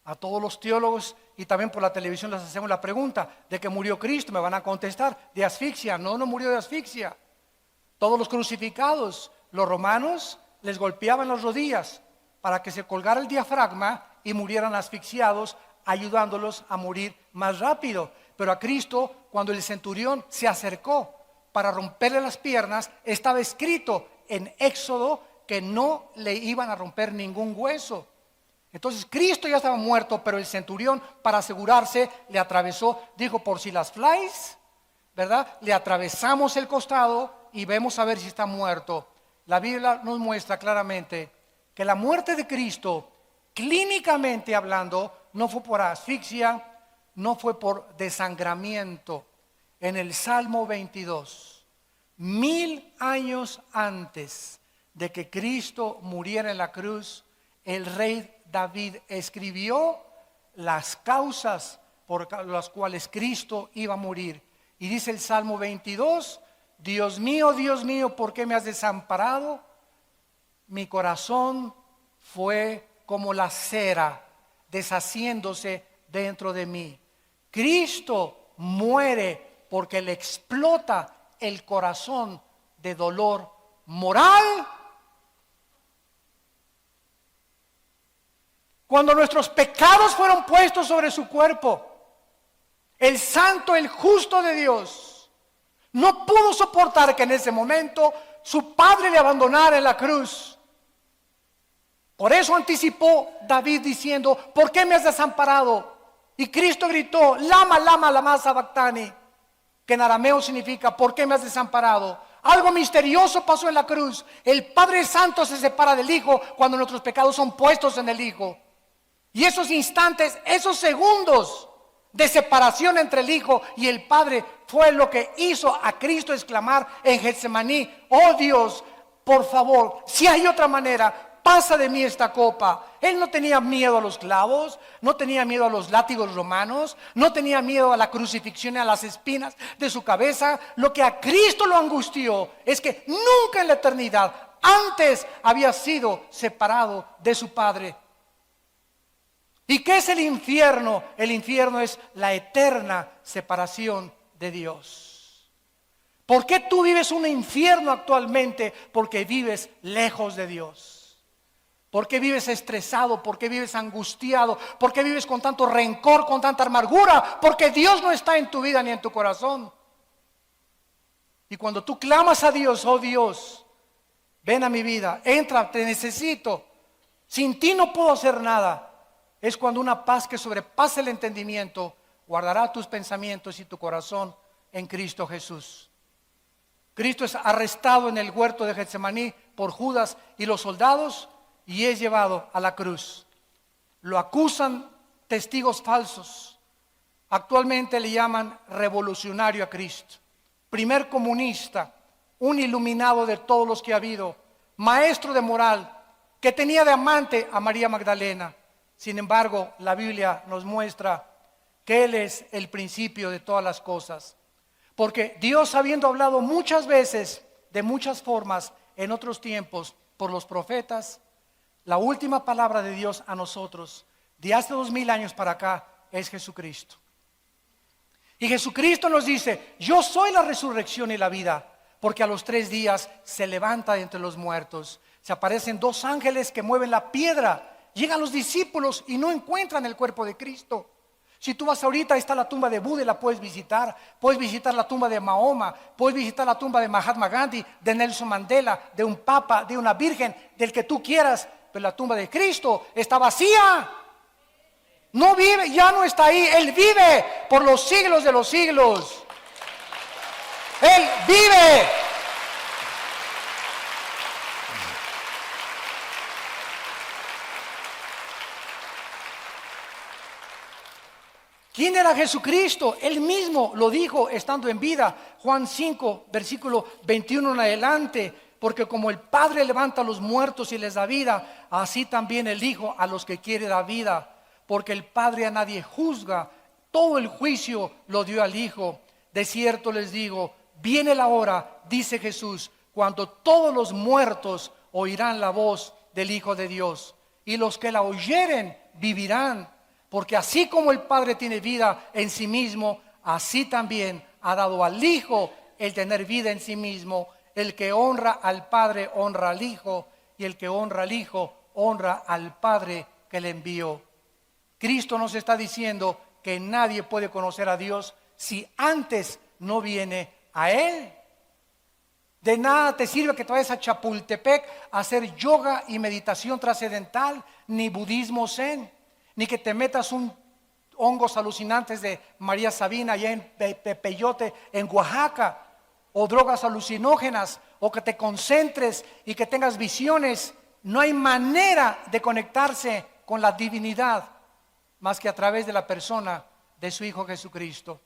A todos los teólogos y también por la televisión les hacemos la pregunta: ¿de qué murió Cristo? Me van a contestar: de asfixia. No, no murió de asfixia. Todos los crucificados, los romanos les golpeaban las rodillas para que se colgara el diafragma y murieran asfixiados, ayudándolos a morir más rápido. Pero a Cristo, cuando el centurión se acercó para romperle las piernas, estaba escrito en Éxodo que no le iban a romper ningún hueso. Entonces Cristo ya estaba muerto, pero el centurión, para asegurarse, le atravesó, dijo: por si las flies, ¿verdad? Le atravesamos el costado y vemos a ver si está muerto. La Biblia nos muestra claramente que la muerte de Cristo, clínicamente hablando, no fue por asfixia, no fue por desangramiento. En el Salmo 22, 1000 años antes de que Cristo muriera en la cruz, el rey David escribió las causas por las cuales Cristo iba a morir. Y dice el Salmo 22: Dios mío, ¿por qué me has desamparado? Mi corazón fue como la cera deshaciéndose dentro de mí. Cristo muere porque le explota el corazón de dolor moral. Cuando nuestros pecados fueron puestos sobre su cuerpo, el santo, el justo de Dios, no pudo soportar que en ese momento su padre le abandonara en la cruz. Por eso anticipó David diciendo: ¿por qué me has desamparado? Y Cristo gritó: lama, lama sabactani, que en arameo significa ¿por qué me has desamparado? Algo misterioso pasó en la cruz. El Padre Santo se separa del Hijo cuando nuestros pecados son puestos en el Hijo. Y esos instantes, esos segundos de separación entre el Hijo y el Padre fue lo que hizo a Cristo exclamar en Getsemaní: oh Dios, por favor, si hay otra manera, pasa de mí esta copa. Él no tenía miedo a los clavos, no tenía miedo a los látigos romanos, no tenía miedo a la crucifixión y a las espinas de su cabeza. Lo que a Cristo lo angustió es que nunca en la eternidad antes había sido separado de su Padre. ¿Y qué es el infierno? El infierno es la eterna separación de Dios. ¿Por qué tú vives un infierno actualmente? Porque vives lejos de Dios. ¿Por qué vives estresado? ¿Por qué vives angustiado? ¿Por qué vives con tanto rencor, con tanta amargura? Porque Dios no está en tu vida ni en tu corazón. Y cuando tú clamas a Dios, oh Dios, ven a mi vida, entra, te necesito. Sin ti no puedo hacer nada. Es cuando una paz que sobrepasa el entendimiento guardará tus pensamientos y tu corazón en Cristo Jesús. Cristo es arrestado en el huerto de Getsemaní por Judas y los soldados y es llevado a la cruz. Lo acusan testigos falsos. Actualmente le llaman revolucionario a Cristo. Primer comunista, un iluminado de todos los que ha habido, maestro de moral, que tenía de amante a María Magdalena. Sin embargo, la Biblia nos muestra que Él es el principio de todas las cosas. Porque Dios, habiendo hablado muchas veces, de muchas formas, en otros tiempos, por los profetas, la última palabra de Dios a nosotros, de hace 2000 años para acá, es Jesucristo. Y Jesucristo nos dice: yo soy la resurrección y la vida, porque a los 3 días se levanta de entre los muertos. Se aparecen 2 ángeles que mueven la piedra. Llegan los discípulos y no encuentran el cuerpo de Cristo. Si tú vas ahorita, ahí está la tumba de Buda y la puedes visitar. Puedes visitar la tumba de Mahoma, puedes visitar la tumba de Mahatma Gandhi, de Nelson Mandela, de un papa, de una virgen, del que tú quieras. Pero la tumba de Cristo está vacía. No vive, ya no está ahí. Él vive por los siglos de los siglos. Él vive. ¿Quién era Jesucristo? Él mismo lo dijo estando en vida. Juan 5, versículo 21 en adelante. Porque como el Padre levanta a los muertos y les da vida, así también el Hijo a los que quiere da vida. Porque el Padre a nadie juzga, todo el juicio lo dio al Hijo. De cierto les digo, viene la hora, dice Jesús, cuando todos los muertos oirán la voz del Hijo de Dios. Y los que la oyeren vivirán. Porque así como el Padre tiene vida en sí mismo, así también ha dado al Hijo el tener vida en sí mismo. El que honra al Padre honra al Hijo, y el que honra al Hijo honra al Padre que le envió. Cristo nos está diciendo que nadie puede conocer a Dios si antes no viene a Él. De nada te sirve que te vayas a Chapultepec a hacer yoga y meditación trascendental, ni budismo zen, ni que te metas un hongos alucinantes de María Sabina allá en Peyote, en Oaxaca, o drogas alucinógenas, o que te concentres y que tengas visiones. No hay manera de conectarse con la divinidad más que a través de la persona de su Hijo Jesucristo,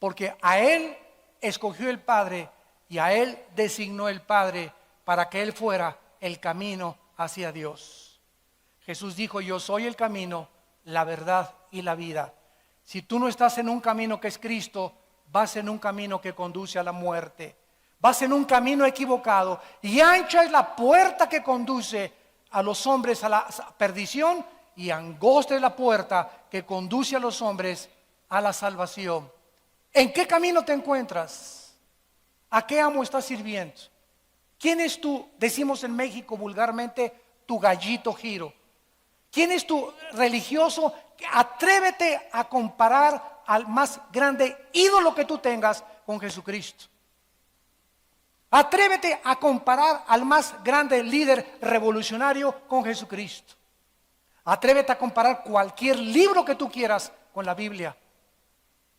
porque a Él escogió el Padre y a Él designó el Padre para que Él fuera el camino hacia Dios. Jesús dijo: yo soy el camino, la verdad y la vida. Si tú no estás en un camino que es Cristo, vas en un camino que conduce a la muerte. Vas en un camino equivocado, y ancha es la puerta que conduce a los hombres a la perdición, y angosta es la puerta que conduce a los hombres a la salvación. ¿En qué camino te encuentras? ¿A qué amo estás sirviendo? ¿Quién es tu, decimos en México vulgarmente, tu gallito giro? ¿Quién es tu religioso? Atrévete a comparar al más grande ídolo que tú tengas con Jesucristo. Atrévete a comparar al más grande líder revolucionario con Jesucristo. Atrévete a comparar cualquier libro que tú quieras con la Biblia.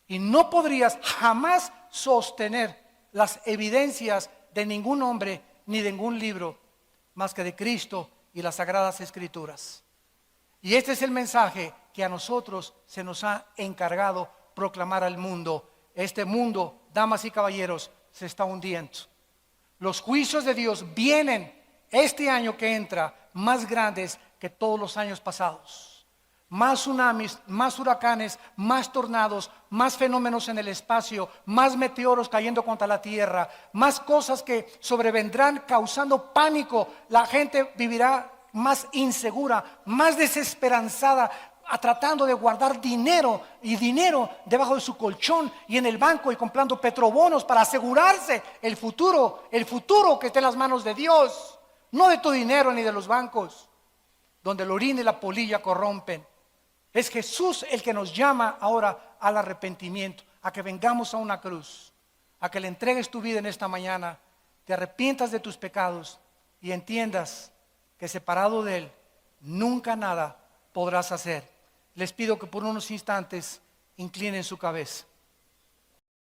Y no podrías jamás sostener las evidencias de ningún hombre ni de ningún libro más que de Cristo y las Sagradas Escrituras. Y este es el mensaje que a nosotros se nos ha encargado proclamar al mundo. Este mundo, damas y caballeros, se está hundiendo. Los juicios de Dios vienen este año que entra más grandes que todos los años pasados. Más tsunamis, más huracanes, más tornados, más fenómenos en el espacio, más meteoros cayendo contra la tierra, más cosas que sobrevendrán causando pánico. La gente vivirá más insegura, más desesperanzada, tratando de guardar dinero debajo de su colchón y en el banco y comprando petrobonos para asegurarse el futuro que está en las manos de Dios, no de tu dinero ni de los bancos, donde el orín y la polilla corrompen. Es Jesús el que nos llama ahora al arrepentimiento, a que vengamos a una cruz, a que le entregues tu vida en esta mañana, te arrepientas de tus pecados y entiendas que separado de Él nunca nada podrás hacer. Les pido que por unos instantes inclinen su cabeza.